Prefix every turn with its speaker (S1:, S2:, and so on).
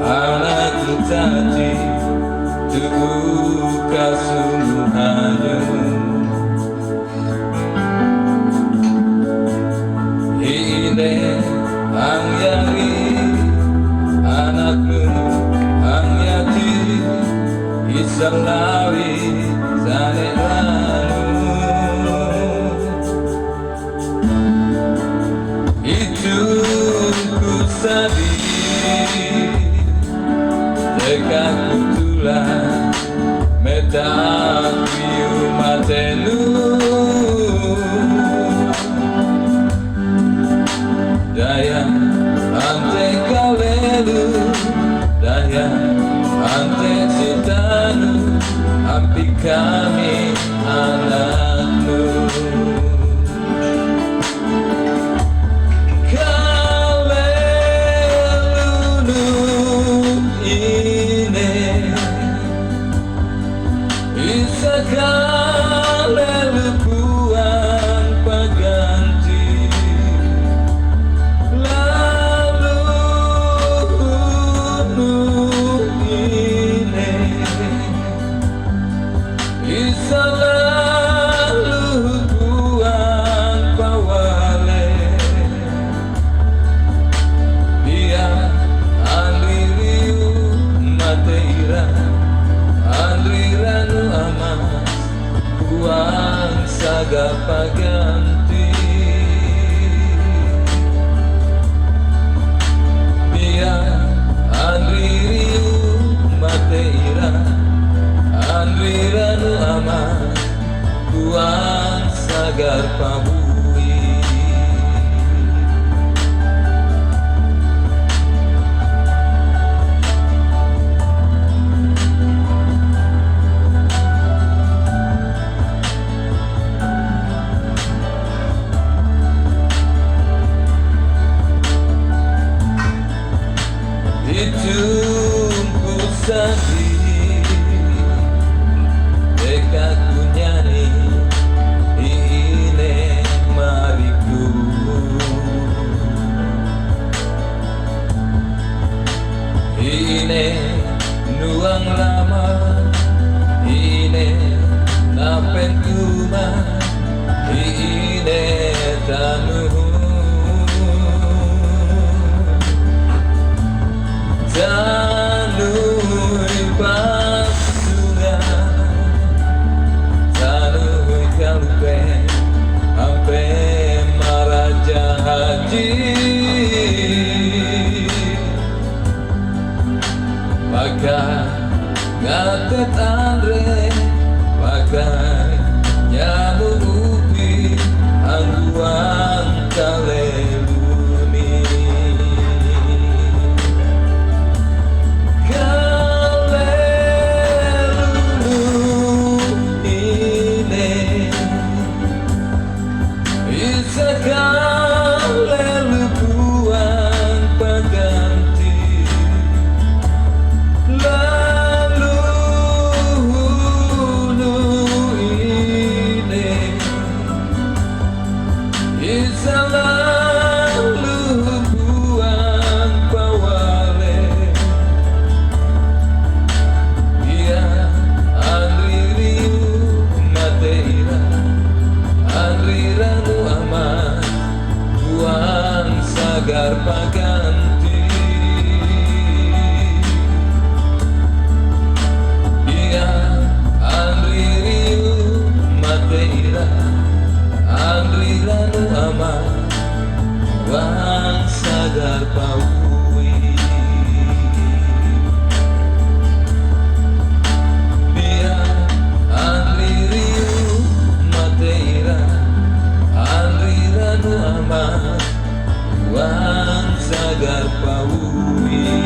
S1: anakku tadi terbuka sungguhannya. Ini ang yari anakku ang yati isang lawi sanelanu. Itu ku sadari dekat kutulah metakiu matelu. Daya ante kalelu, daya ante sutanu, ampi kami anakmu. Kalelu ini bisa kalelu kuang paganti. Saga paganti biar andiriu mateira andriranu aman kuang sagar pabui. Itu ku sadari dekat ku nyanyi ini mariku. Ini nuang lama ini napen kuma ini tamu. Tanui pasungan, tanui kalupe, ampe maraja haji. Pakai gatet andre, pakai nyamu upi, angguan kalelu. Kalelu kuang paganti lalu ini isa lalu kuang pawale dia andiriu mateira andriranu aman kuang sagar paganti. Dia andririu mateira andriranu aman kuang sagar paui. Dia andririu mateira andriranu aman kuang sagar paui.